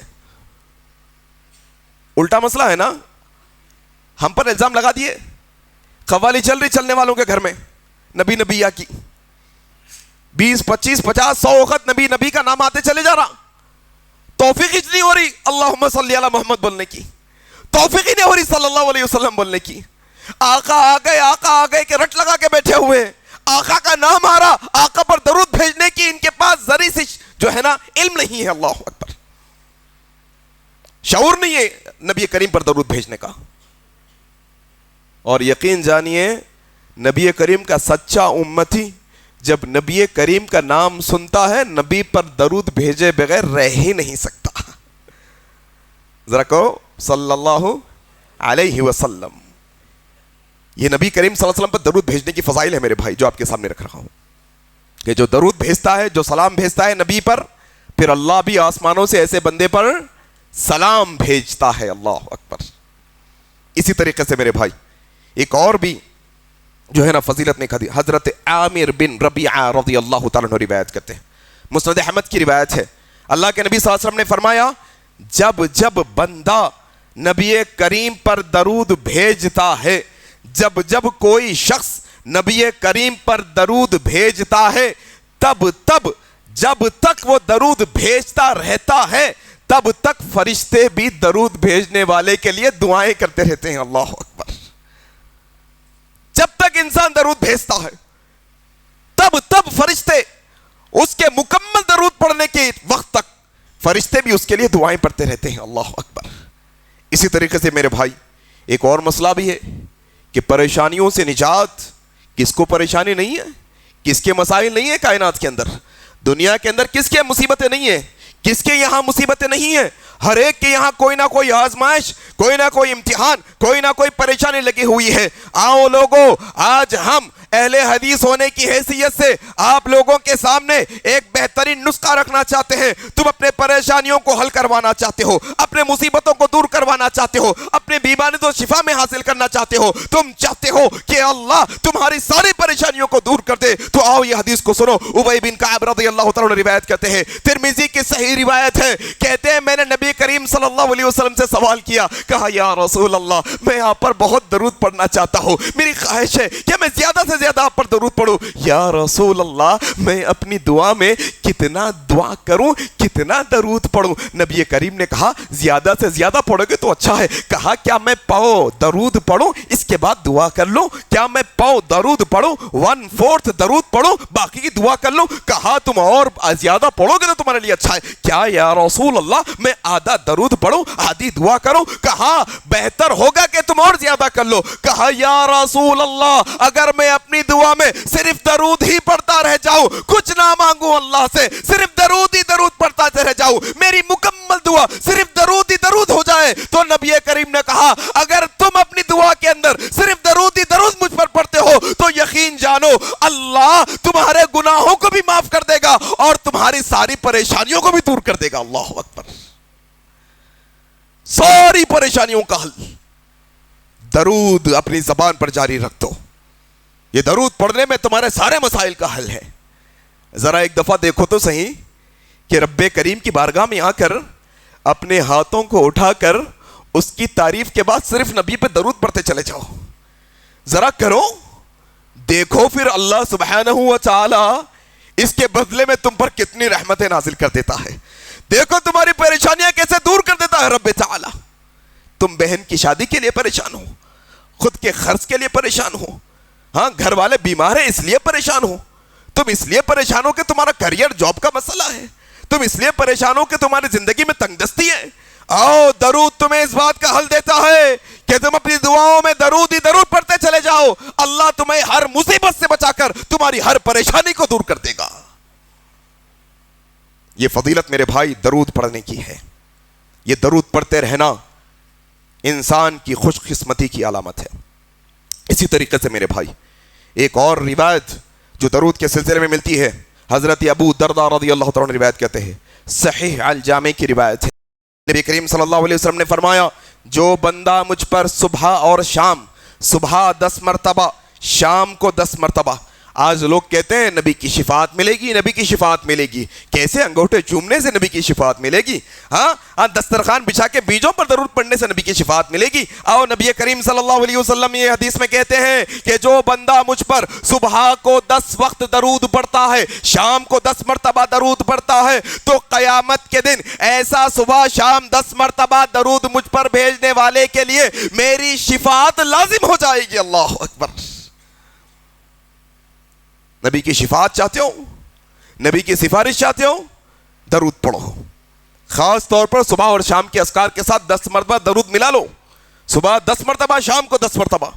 الٹا مسئلہ ہے نا, ہم پر الزام لگا دیے قوالی چل رہی چلنے والوں کے گھر میں نبی کی 20, 25, 50, 100 وقت نبی کا نام آتے چلے جا رہا, توفیق ہی نہیں ہو رہی اللہم صلی علی محمد بولنے کی, توفیق ہی نہیں ہو رہی صلی اللہ علیہ وسلم بولنے کی. آقا آ گئے کہ رٹ لگا کے بیٹھے ہوئے, آقا کا نام آ رہا, آقا پر درود بھیجنے کی ان کے پاس ذری سی جو ہے نا علم نہیں ہے. اللہ اکبر, شعور نہیں ہے نبی کریم پر درود بھیجنے کا. اور یقین جانیے نبی کریم کا سچا امتی جب نبی کریم کا نام سنتا ہے نبی پر درود بھیجے بغیر رہ ہی نہیں سکتا. ذرا کہو صلی اللہ علیہ وسلم. یہ نبی کریم صلی اللہ علیہ وسلم پر درود بھیجنے کی فضائل ہے میرے بھائی, جو آپ کے سامنے رکھ رہا ہوں, کہ جو درود بھیجتا ہے, جو سلام بھیجتا ہے نبی پر, پھر اللہ بھی آسمانوں سے ایسے بندے پر سلام بھیجتا ہے. اللہ اکبر. اسی طریقے سے میرے بھائی ایک اور بھی جو ہے نا فضیلت نے کہا, حضرت عامر بن ربیعہ رضی اللہ تعالیٰ عنہ روایت کرتے ہیں, مسند احمد کی روایت ہے, اللہ کے نبی صلی اللہ علیہ وسلم نے فرمایا جب بندہ نبی کریم پر درود بھیجتا ہے, جب کوئی شخص نبی کریم پر درود بھیجتا ہے, جب تک وہ درود بھیجتا رہتا ہے تب تک فرشتے بھی درود بھیجنے والے کے لیے دعائیں کرتے رہتے ہیں. اللہ اکبر. جب تک انسان درود بھیجتا ہے تب فرشتے اس کے مکمل درود پڑھنے کے وقت تک فرشتے بھی اس کے لیے دعائیں پڑھتے رہتے ہیں. اللہ اکبر. اسی طریقے سے میرے بھائی ایک اور مسئلہ بھی ہے کہ پریشانیوں سے نجات, کس کو پریشانی نہیں ہے, کس کے مسائل نہیں ہے کائنات کے اندر, دنیا کے اندر کس کے مصیبتیں نہیں ہیں, کس کے یہاں مصیبتیں نہیں ہیں, ہر ایک کے یہاں کوئی نہ کوئی آزمائش, کوئی نہ کوئی امتحان, کوئی نہ کوئی پریشانی لگی ہوئی ہے. آؤ لوگوں, آج ہم اہل حدیث ہونے کی حیثیت سے آپ لوگوں کے سامنے ایک بہترین نسخہ رکھنا چاہتے ہیں. تم اپنے پریشانیوں کو حل کروانا چاہتے ہو, اپنے مصیبتوں کو دور کروانا چاہتے ہو, اپنے بیماری تو شفا میں حاصل کرنا چاہتے ہو, تم چاہتے ہو کہ اللہ تمہاری ساری پریشانیوں کو دور کر دے, تو آؤ یہ حدیث کو سنو. ابی بن کعب رضی اللہ تعالیٰ عنہ روایت کرتے ہیں, ترمذی کی صحیح روایت ہے, کہتے ہیں میں نے نبی کریم صلی اللہ علیہ وسلم سے سوال کیا, کہا یا رسول اللہ میں آپ پر بہت درود پڑھنا چاہتا ہوں, میری خواہش ہے کہ میں زیادہ سے زیادہ آپ پر درود پڑھوں. یا رسول اللہ میں اپنی دعا میں کتنا دعا کروں, کتنا درود پڑھوں؟ نبی کریم نے کہا زیادہ سے زیادہ پڑھو گے تو اچھا ہے. کہا کیا میں پاؤں درود پڑھوں اس کے بعد دعا کر لوں؟ کیا میں پاؤں درود پڑھوں 1/4 درود پڑھوں باقی کی دعا کر لوں؟ کہا تم اور زیادہ پڑھو گے تو تمہارے لیے اچھا ہے. کیا یا رسول اللہ میں آدھا درود پڑھوں آدھی دعا کروں؟ کہا بہتر ہوگا کہ تم اور زیادہ کر لو. کہا یا رسول اللہ اگر میں اپنی دعا میں صرف درود ہی پڑھتا رہ جاؤں, کچھ نہ مانگوں اللہ سے, صرف درود ہی درود پڑھتا رہ جاؤں, میری مکمل دعا صرف درود ہی درود ہو جائے, تو نبی کریم نے کہا اگر تم اپنی دعا کے اندر صرف درود ہی درود مجھ پر پڑھتے ہو تو یقین جانو اللہ تمہارے گناہوں کو بھی معاف کر دے گا اور تمہاری ساری پریشانیوں کو بھی دور کر دے گا. اللہ اکبر. ساری پریشانیوں کا حل. درود اپنی زبان پر جاری رکھ دو, یہ درود پڑھنے میں تمہارے سارے مسائل کا حل ہے. ذرا ایک دفعہ دیکھو تو صحیح کہ رب کریم کی بارگاہ میں آ کر اپنے ہاتھوں کو اٹھا کر اس کی تعریف کے بعد صرف نبی پہ درود پڑھتے چلے جاؤ. ذرا کرو, دیکھو پھر اللہ سبحانہ و تعالی اس کے بدلے میں تم پر کتنی رحمتیں نازل کر دیتا ہے. دیکھو تمہاری پریشانیاں کیسے دور کر دیتا ہے رب تعالی. تم بہن کی شادی کے لیے پریشان ہو, خود کے خرچ کے لیے پریشان ہو, ہاں گھر والے بیمار ہیں اس لیے پریشان ہو, تم اس لیے پریشان ہو کہ تمہارا کیریئر جاب کا مسئلہ ہے, تم اس لیے پریشان ہو کہ تمہاری زندگی میں تنگ دستی ہے. آؤ درود تمہیں اس بات کا حل دیتا ہے کہ تم اپنی دعاؤں میں درود ہی درود پڑھتے چلے جاؤ, اللہ تمہیں ہر مصیبت سے بچا کر تمہاری ہر پریشانی کو دور کر دے گا. یہ فضیلت میرے بھائی درود پڑھنے کی ہے. یہ درود پڑھتے رہنا انسان کی خوش قسمتی کی علامت ہے. اسی طریقے سے میرے بھائی ایک اور روایت جو درود کے سلسلے میں ملتی ہے, حضرت ابو درداء رضی اللہ تعالیٰ عنہ روایت کہتے ہیں, صحیح الجامع کی روایت ہے, نبی کریم صلی اللہ علیہ وسلم نے فرمایا جو بندہ مجھ پر صبح اور شام, صبح 10 مرتبہ شام کو 10 مرتبہ. آج لوگ کہتے ہیں نبی کی شفاعت ملے گی, نبی کی شفاعت ملے گی. کیسے انگوٹھے چومنے سے نبی کی شفاعت ملے گی؟ ہاں دسترخوان بچھا کے بیجوں پر درود پڑھنے سے نبی کی شفاعت ملے گی؟ آؤ نبی کریم صلی اللہ علیہ وسلم یہ حدیث میں کہتے ہیں کہ جو بندہ مجھ پر صبح کو 10 وقت درود پڑھتا ہے, شام کو 10 مرتبہ درود پڑھتا ہے, تو قیامت کے دن ایسا صبح شام 10 مرتبہ درود مجھ پر بھیجنے والے کے لیے میری شفاعت لازم ہو جائے گی. اللہ اکبر. نبی کی شفاعت چاہتے ہو, نبی کی سفارش چاہتے ہو, درود پڑھو. خاص طور پر صبح اور شام کے اذکار کے ساتھ 10 مرتبہ درود ملا لو, صبح 10 مرتبہ شام کو 10 مرتبہ.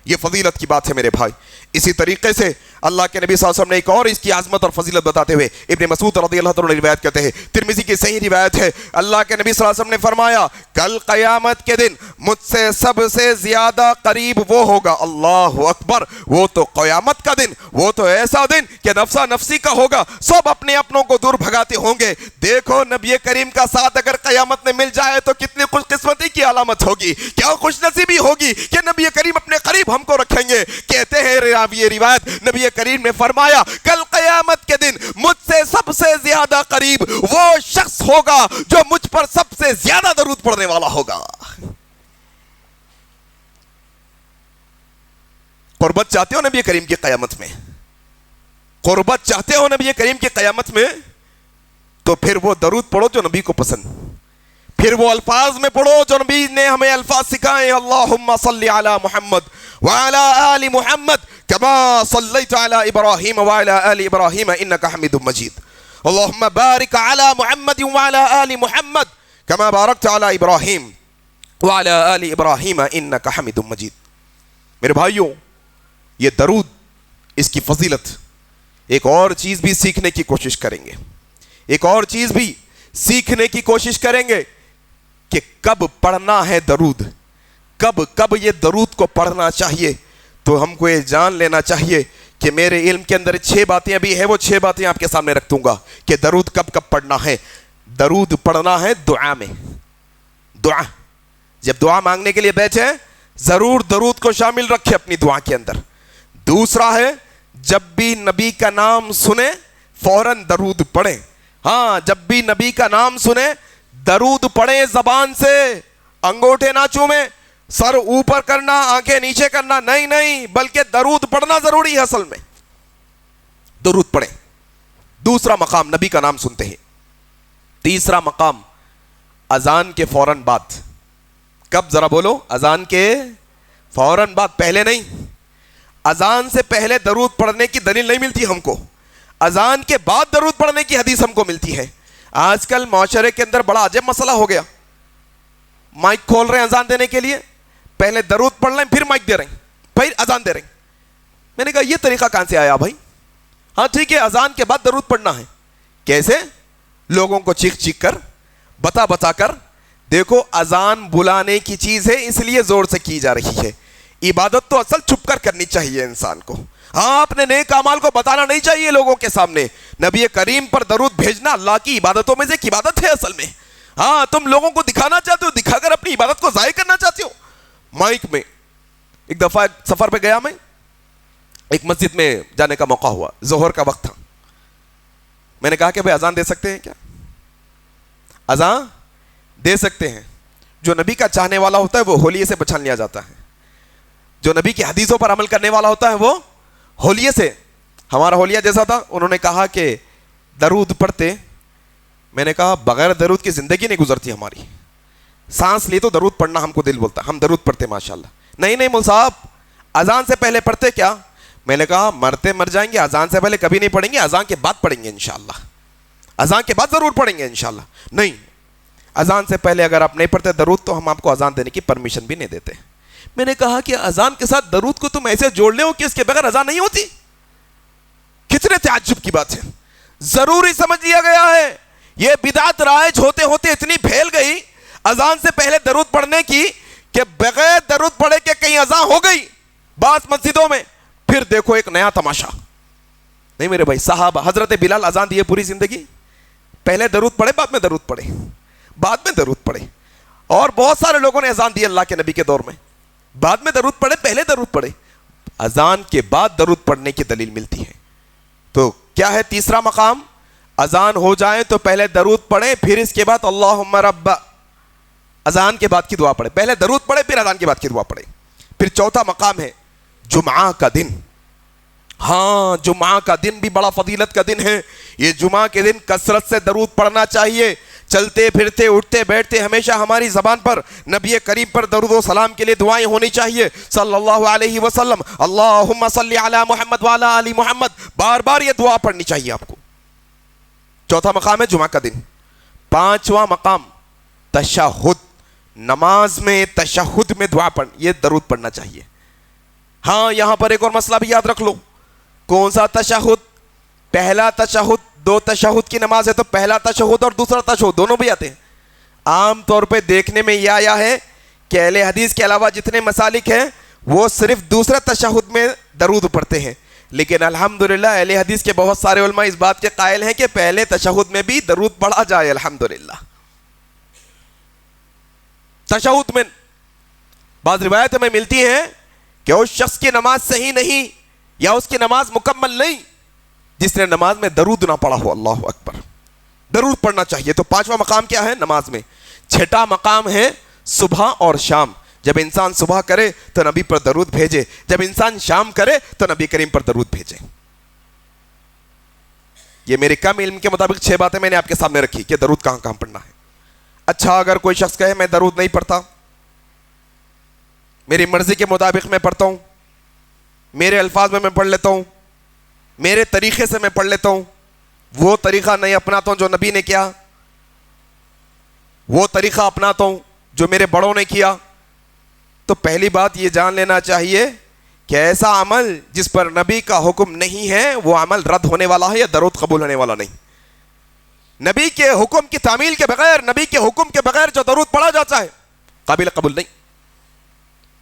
یہ فضیلت کی بات ہے میرے بھائی. اسی طریقے سے اللہ کے نبی صلی اللہ علیہ وسلم نے ایک اور اس کی عظمت اور فضیلت بتاتے ہوئے ابن مسعود رضی اللہ عنہ روایت کرتے ہیں, ترمذی کی صحیح روایت ہے, اللہ کے نبی صلی اللہ علیہ وسلم نے فرمایا کل قیامت کے دن مجھ سے سب سے زیادہ قریب وہ ہوگا, اللہ اکبر, وہ تو قیامت کا دن, وہ تو ایسا دن کہ نفسا نفسی کا ہوگا, سب اپنے اپنوں کو دور بھگاتے ہوں گے. دیکھو نبی کریم کا ساتھ اگر قیامت میں مل جائے تو کتنی خوش قسمتی کی علامت ہوگی, کیا خوش نصیبی ہوگی کہ نبی کریم اپنے قریب ہم کو رکھیں گے. کہتے ہیں راوی روایت نبی کریم نے فرمایا کل قیامت کے دن مجھ سے سب سے زیادہ قریب وہ شخص ہوگا جو مجھ پر سب سے زیادہ درود پڑھنے والا ہوگا. قربت چاہتے ہو نبی کریم کی قیامت میں, قربت چاہتے ہو نبی کریم کی قیامت میں, تو پھر وہ درود پڑھو جو نبی کو پسند, پھر وہ الفاظ میں پڑھو جو نبی نے ہمیں الفاظ سکھائے. اللہم صلی علی محمد وعلی آل محمد کما صلیت علی ابراہیم وعلی آل ابراہیم انکا حمید مجید. اللہم بارک علی محمد وعلی آل محمد کما بارکت علی ابراہیم وعلی آل ابراہیم انکا حمید مجید. میرے بھائیوں یہ درود, اس کی فضیلت, ایک اور چیز بھی سیکھنے کی کوشش کریں گے, ایک اور چیز بھی سیکھنے کی کوشش کریں گے کہ کب پڑھنا ہے درود, کب یہ درود کو پڑھنا چاہیے. تو ہم کو یہ جان لینا چاہیے کہ میرے علم کے اندر 6 باتیں ابھی ہے، وہ 6 باتیں آپ کے سامنے رکھ دوں گا کہ درود کب کب پڑھنا ہے. درود پڑھنا ہے دعا میں. دعا جب دعا مانگنے کے لیے بیٹھے ضرور درود کو شامل رکھے اپنی دعا کے اندر. دوسرا ہے جب بھی نبی کا نام سنے فوراً درود پڑھیں. ہاں جب بھی نبی کا نام سنے درود پڑھیں، زبان سے انگوٹھے نہ چومیں، سر اوپر کرنا آنکھیں نیچے کرنا نہیں، بلکہ درود پڑھنا ضروری ہے. اصل میں درود پڑھیں. دوسرا مقام نبی کا نام سنتے ہیں. تیسرا مقام اذان کے فوراً بعد. کب ذرا بولو؟ اذان کے فوراً بعد، پہلے نہیں. اذان سے پہلے درود پڑھنے کی دلیل نہیں ملتی ہم کو، اذان کے بعد درود پڑھنے کی حدیث ہم کو ملتی ہے. آج کل معاشرے کے اندر بڑا عجب مسئلہ ہو گیا. مائک کھول رہے ہیں اذان دینے کے لیے، پہلے درود پڑھ لیں پھر مائک دے رہے ہیں، پھر اذان دے رہے ہیں. میں نے کہا یہ طریقہ کہاں سے آیا بھائی؟ ہاں ٹھیک ہے اذان کے بعد درود پڑھنا ہے. کیسے؟ لوگوں کو چیخ چیخ کر، بتا کر. دیکھو اذان بلانے کی چیز ہے، اس لیے زور سے کی جا رہی ہے. عبادت تو اصل چھپ کر کرنی چاہیے انسان کو. ہاں اپنے نیک اعمال کو بتانا نہیں چاہیے لوگوں کے سامنے. نبی کریم پر درود بھیجنا اللہ کی عبادتوں میں سے ایک عبادت ہے اصل میں. ہاں تم لوگوں کو دکھانا چاہتے ہو، دکھا کر اپنی عبادت کو ضائع کرنا چاہتے ہو. مائک میں ایک دفعہ سفر پہ گیا میں، ایک مسجد میں جانے کا موقع ہوا، ظہر کا وقت تھا. میں نے کہا کہ بھائی اذان دے سکتے ہیں کیا؟ اذان دے سکتے ہیں. جو نبی کا چاہنے والا ہوتا ہے وہ ہولیے سے بچا لیا جاتا ہے. جو نبی کی حدیثوں پر عمل کرنے والا ہوتا ہے وہ ہولیے سے. ہمارا ہولیہ جیسا تھا. انہوں نے کہا کہ درود پڑھتے. میں نے کہا بغیر درود کی زندگی نہیں گزرتی ہماری. سانس لی تو درود پڑھنا ہم کو دل بولتا، ہم درود پڑھتے ماشاءاللہ. نہیں مول صاحب اذان سے پہلے پڑھتے کیا؟ میں نے کہا مرتے مر جائیں گے، اذان سے پہلے کبھی نہیں پڑھیں گے، اذان کے بعد پڑھیں گے انشاءاللہ. اذان کے بعد ضرور پڑھیں گے انشاءاللہ. نہیں، اذان سے پہلے اگر آپ نہیں پڑھتے درود تو ہم آپ کو اذان دینے کی پرمیشن بھی نہیں دیتے. میں نے کہا کہ اذان کے ساتھ درود کو تم ایسے جوڑ لے ہو کہ اس کے بغیر اذان نہیں ہوتی. کتنے تعجب کی بات ہے. ضروری سمجھ لیا گیا ہے. یہ بدعت رائج ہوتے ہوتے اتنی پھیل گئی اذان سے پہلے درود پڑھنے کی کہ بغیر درود پڑھے کہ کہیں اذان ہو گئی بعض مسجدوں میں. پھر دیکھو ایک نیا تماشا. نہیں میرے بھائی، صحابہ حضرت بلال اذان دیے پوری زندگی، پہلے درود پڑھے بعد میں درود پڑھے، بعد میں درود پڑھے. اور بہت سارے لوگوں نے اذان دی اللہ کے نبی کے دور میں، بعد میں درود پڑھے پہلے درود پڑھے. اذان کے بعد درود پڑھنے کی دلیل ملتی ہے. تو کیا ہے تیسرا مقام؟ اذان ہو جائے تو پہلے درود پڑھیں، پھر اس کے بعد اللہم رب، اذان کے بعد کی دعا پڑھیں. پہلے درود پڑھیں پھر اذان کے بعد کی دعا پڑھیں. پھر چوتھا مقام ہے جمعہ کا دن. ہاں جمعہ کا دن بھی بڑا فضیلت کا دن ہے. یہ جمعہ کے دن کثرت سے درود پڑھنا چاہیے. چلتے پھرتے اٹھتے بیٹھتے ہمیشہ ہماری زبان پر نبی کریم پر درود و سلام کے لیے دعائیں ہونی چاہیے صلی اللہ علیہ وسلم. اللہم صلی علی محمد وعلی آل محمد، بار بار یہ دعا پڑھنی چاہیے آپ کو. چوتھا مقام ہے جمعہ کا دن. پانچواں مقام تشہد. نماز میں تشہد میں دعا پڑھ، یہ درود پڑھنا چاہیے. ہاں یہاں پر ایک اور مسئلہ بھی یاد رکھ لو. کون سا تشہد؟ پہلا تشہد. 2 تشہد کی نماز ہے تو پہلا تشہد اور دوسرا تشہد دونوں بھی آتے ہیں. عام طور پہ دیکھنے میں یہ آیا ہے کہ اہل حدیث کے علاوہ جتنے مسالک ہیں وہ صرف دوسرا تشہد میں درود پڑھتے ہیں. لیکن الحمدللہ اہل حدیث کے بہت سارے علماء اس بات کے قائل ہیں کہ پہلے تشہد میں بھی درود پڑھا جائے. الحمدللہ تشہد میں بعض روایتیں میں ملتی ہیں کہ اس شخص کی نماز صحیح نہیں یا اس کی نماز مکمل نہیں جس نے نماز میں درود نہ پڑھا ہو. اللہ اکبر. درود پڑھنا چاہیے. تو پانچواں مقام کیا ہے نماز میں. چھٹا مقام ہے صبح اور شام. جب انسان صبح کرے تو نبی پر درود بھیجے، جب انسان شام کرے تو نبی کریم پر درود بھیجے. یہ میرے کم علم کے مطابق 6 باتیں میں نے آپ کے سامنے رکھی کہ درود کہاں کہاں پڑھنا ہے. اچھا اگر کوئی شخص کہے میں درود نہیں پڑھتا، میری مرضی کے مطابق میں پڑھتا ہوں، میرے الفاظ میں پڑھ لیتا ہوں، میرے طریقے سے میں پڑھ لیتا ہوں، وہ طریقہ نہیں اپناتا ہوں جو نبی نے کیا، وہ طریقہ اپناتا ہوں جو میرے بڑوں نے کیا، تو پہلی بات یہ جان لینا چاہیے کہ ایسا عمل جس پر نبی کا حکم نہیں ہے وہ عمل رد ہونے والا ہے یا درود قبول ہونے والا نہیں. نبی کے حکم کی تعمیل کے بغیر، نبی کے حکم کے بغیر جو درود پڑھا جاتا ہے قابل قبول نہیں.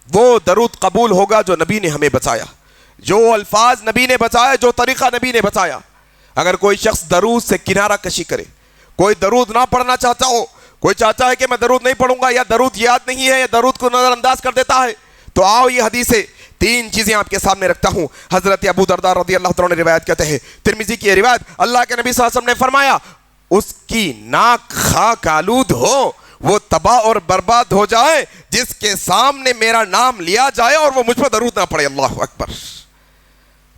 وہ درود قبول ہوگا جو نبی نے ہمیں بتایا. جو الفاظ نبی نے بتایا، جو طریقہ نبی نے بتایا. اگر کوئی شخص درود سے کنارہ کشی کرے، کوئی درود نہ پڑھنا چاہتا ہو، کوئی چاہتا ہے کہ میں درود نہیں پڑھوں گا، یا درود یاد نہیں ہے، یا درود کو نظر انداز کر دیتا ہے، تو آؤ یہ حدیثیں، 3 چیزیں آپ کے سامنے رکھتا ہوں. حضرت ابو درداء رضی اللہ تعالیٰ نے روایت کرتے ہیں، ترمذی کی یہ روایت، اللہ کے نبی صلی اللہ علیہ وسلم نے فرمایا اس کی ناک خاک آلود ہو، وہ تباہ اور برباد ہو جائے جس کے سامنے میرا نام لیا جائے اور وہ مجھ پر درود نہ پڑے. اللہ اکبر.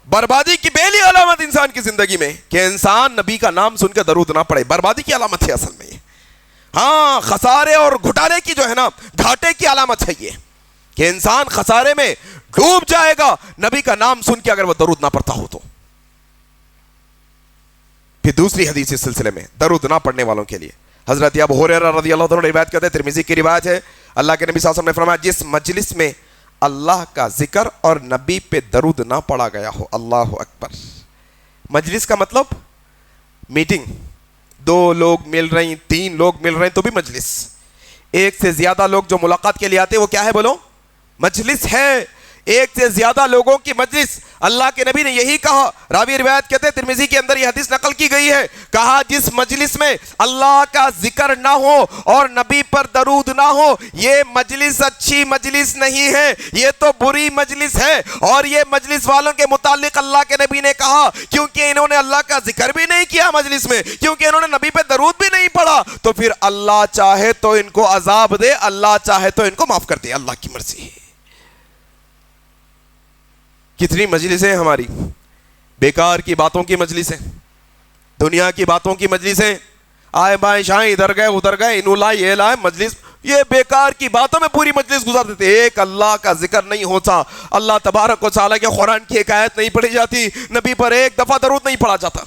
بربادی کی پہلی علامت انسان کی زندگی میں کہ انسان نبی کا نام سن کے درود نہ پڑے، بربادی کی علامت ہے اصل میں یہ. ہاں، خسارے اور گھٹالے کی جو ہے نا، گھاٹے کی علامت ہے یہ کہ انسان خسارے میں ڈوب جائے گا نبی کا نام سن کے اگر وہ درود نہ پڑھتا ہو تو. پھر دوسری حدیث اس سلسلے میں درود نہ پڑھنے والوں کے لیے حضرت ابو ہریرہ رضی اللہ عنہ روایت کرتے ہیں، ترمذی کی روایت ہے، اللہ کے نبی صلی اللہ علیہ وسلم نے فرمایا جس مجلس میں اللہ کا ذکر اور نبی پہ درود نہ پڑھا گیا ہو. اللہ اکبر. مجلس کا مطلب میٹنگ، 2 لوگ مل رہے ہیں، 3 لوگ مل رہے ہیں تو بھی مجلس. 1 سے زیادہ لوگ جو ملاقات کے لیے آتے ہیں وہ کیا ہے بولو؟ مجلس ہے. 1 سے زیادہ لوگوں کی مجلس. اللہ کے نبی نے یہی کہا، راوی روایت کہتے ہیں ترمذی کے اندر یہ حدیث نقل کی گئی ہے، کہا جس مجلس میں اللہ کا ذکر نہ ہو اور نبی پر درود نہ ہو، یہ مجلس اچھی مجلس نہیں ہے، یہ تو بری مجلس ہے. اور یہ مجلس والوں کے متعلق اللہ کے نبی نے کہا کیونکہ انہوں نے اللہ کا ذکر بھی نہیں کیا مجلس میں، کیونکہ انہوں نے نبی پہ درود بھی نہیں پڑھا، تو پھر اللہ چاہے تو ان کو عذاب دے، اللہ چاہے تو ان کو معاف کر دے. اللہ کی مرضی ہے. کتنی مجلسیں ہماری بیکار کی باتوں کی مجلسیں، دنیا کی باتوں کی مجلسیں، آئے بائیں شائیں، ادھر گئے ادھر گئے، انہوں لائے یہ لائے، مجلس یہ بیکار کی باتوں میں پوری مجلس گزار دیتے. ایک اللہ کا ذکر نہیں ہوتا، اللہ تبارک و تعالیٰ کے قرآن کی ایک آیت نہیں پڑھی جاتی، نبی پر ایک دفعہ درود نہیں پڑھا جاتا.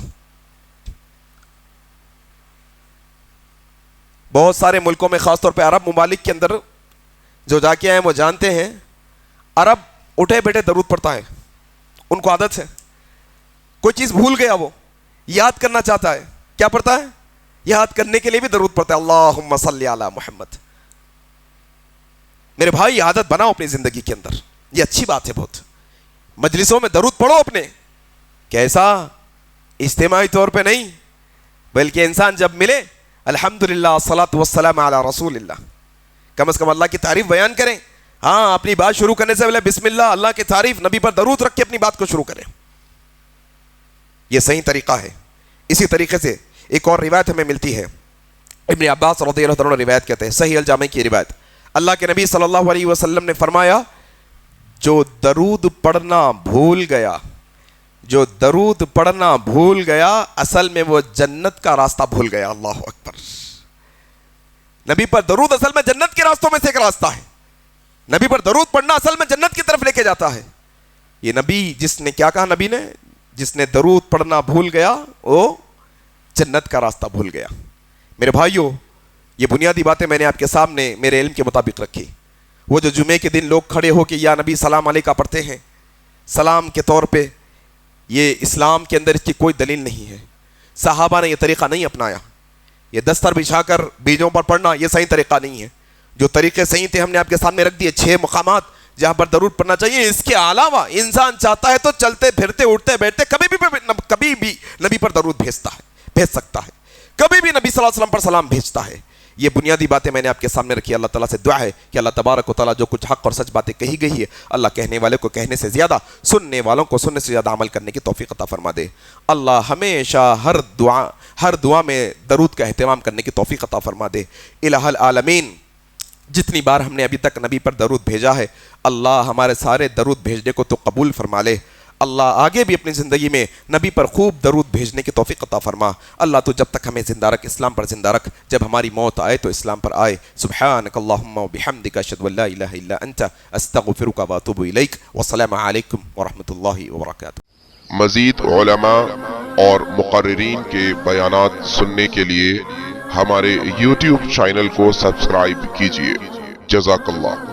بہت سارے ملکوں میں، خاص طور پہ عرب ممالک کے اندر جو جا کے آئے وہ جانتے ہیں، عرب اٹھے بیٹھے درود پڑھتا ہے، ان کو عادت ہے. کوئی چیز بھول گیا وہ یاد کرنا چاہتا ہے، کیا پڑھتا ہے؟ یاد کرنے کے لیے بھی درود پڑھتا ہے، اللہم صلی علی محمد. میرے بھائی عادت بناؤ اپنی زندگی کے اندر، یہ اچھی بات ہے بہت. مجلسوں میں درود پڑھو اپنے، کیسا؟ اجتماعی طور پہ نہیں، بلکہ انسان جب ملے الحمدللہ الصلاۃ والسلام علی رسول اللہ، کم از کم اللہ کی تعریف بیان کریں. ہاں، اپنی بات شروع کرنے سے پہلے بسم اللہ، اللہ کی تعریف، نبی پر درود رکھ کے اپنی بات کو شروع کریں. یہ صحیح طریقہ ہے. اسی طریقے سے ایک اور روایت ہمیں ملتی ہے، ابن عباس رضی اللہ عنہ روایت کہتے ہیں، صحیح الجامع کی روایت، اللہ کے نبی صلی اللہ علیہ وسلم نے فرمایا جو درود پڑھنا بھول گیا، جو درود پڑھنا بھول گیا اصل میں وہ جنت کا راستہ بھول گیا. اللہ اکبر. نبی پر درود اصل میں جنت کے راستوں میں سے ایک راستہ ہے. نبی پر درود پڑھنا اصل میں جنت کی طرف لے کے جاتا ہے. یہ نبی جس نے کیا کہا، نبی نے جس نے درود پڑھنا بھول گیا وہ جنت کا راستہ بھول گیا. میرے بھائیوں، یہ بنیادی باتیں میں نے آپ کے سامنے میرے علم کے مطابق رکھی. وہ جو جمعے کے دن لوگ کھڑے ہو کے یا نبی سلام علیکہ پڑھتے ہیں سلام کے طور پہ، یہ اسلام کے اندر اس کی کوئی دلیل نہیں ہے. صحابہ نے یہ طریقہ نہیں اپنایا. یہ دستر بچھا کر بیجوں پر پڑھنا یہ صحیح طریقہ نہیں ہے. جو طریقے صحیح تھے ہم نے آپ کے سامنے رکھ دیے. 6 مقامات جہاں پر درود پڑھنا چاہیے. اس کے علاوہ انسان چاہتا ہے تو چلتے پھرتے اٹھتے بیٹھتے کبھی بھی نبی پر درود بھیج سکتا ہے. کبھی بھی نبی صلی اللہ علیہ وسلم پر سلام بھیجتا ہے. یہ بنیادی باتیں میں نے آپ کے سامنے رکھی. اللہ تعالیٰ سے دعا ہے کہ اللہ تبارک و تعالیٰ جو کچھ حق اور سچ باتیں کہی گئی ہے، اللہ کہنے والے کو کہنے سے زیادہ، سننے والوں کو سننے سے زیادہ عمل کرنے کی توفیق عطا فرما دے. اللہ ہمیشہ ہر دعا میں درود کا اہتمام کرنے کی توفیق عطا فرما دے. الہ العالمین، جتنی بار ہم نے ابھی تک نبی پر درود بھیجا ہے، اللہ ہمارے سارے درود بھیجنے کو تو قبول فرما لے. اللہ آگے بھی اپنی زندگی میں نبی پر خوب درود بھیجنے کی توفیق عطا فرما. اللہ تو جب تک ہمیں زندہ رکھ، اسلام پر زندہ رکھ. جب ہماری موت آئے تو اسلام پر آئے. سبحانک اللہم و بحمدک، اشہد ان لا الہ الا انت، استغفرک و اتوب الیک. والسلام علیکم ورحمۃ اللہ وبرکاتہ. مزید علماء اور مقررین کے بیانات سننے کے لیے ہمارے YouTube چینل کو سبسکرائب کیجیے. جزاک اللہ.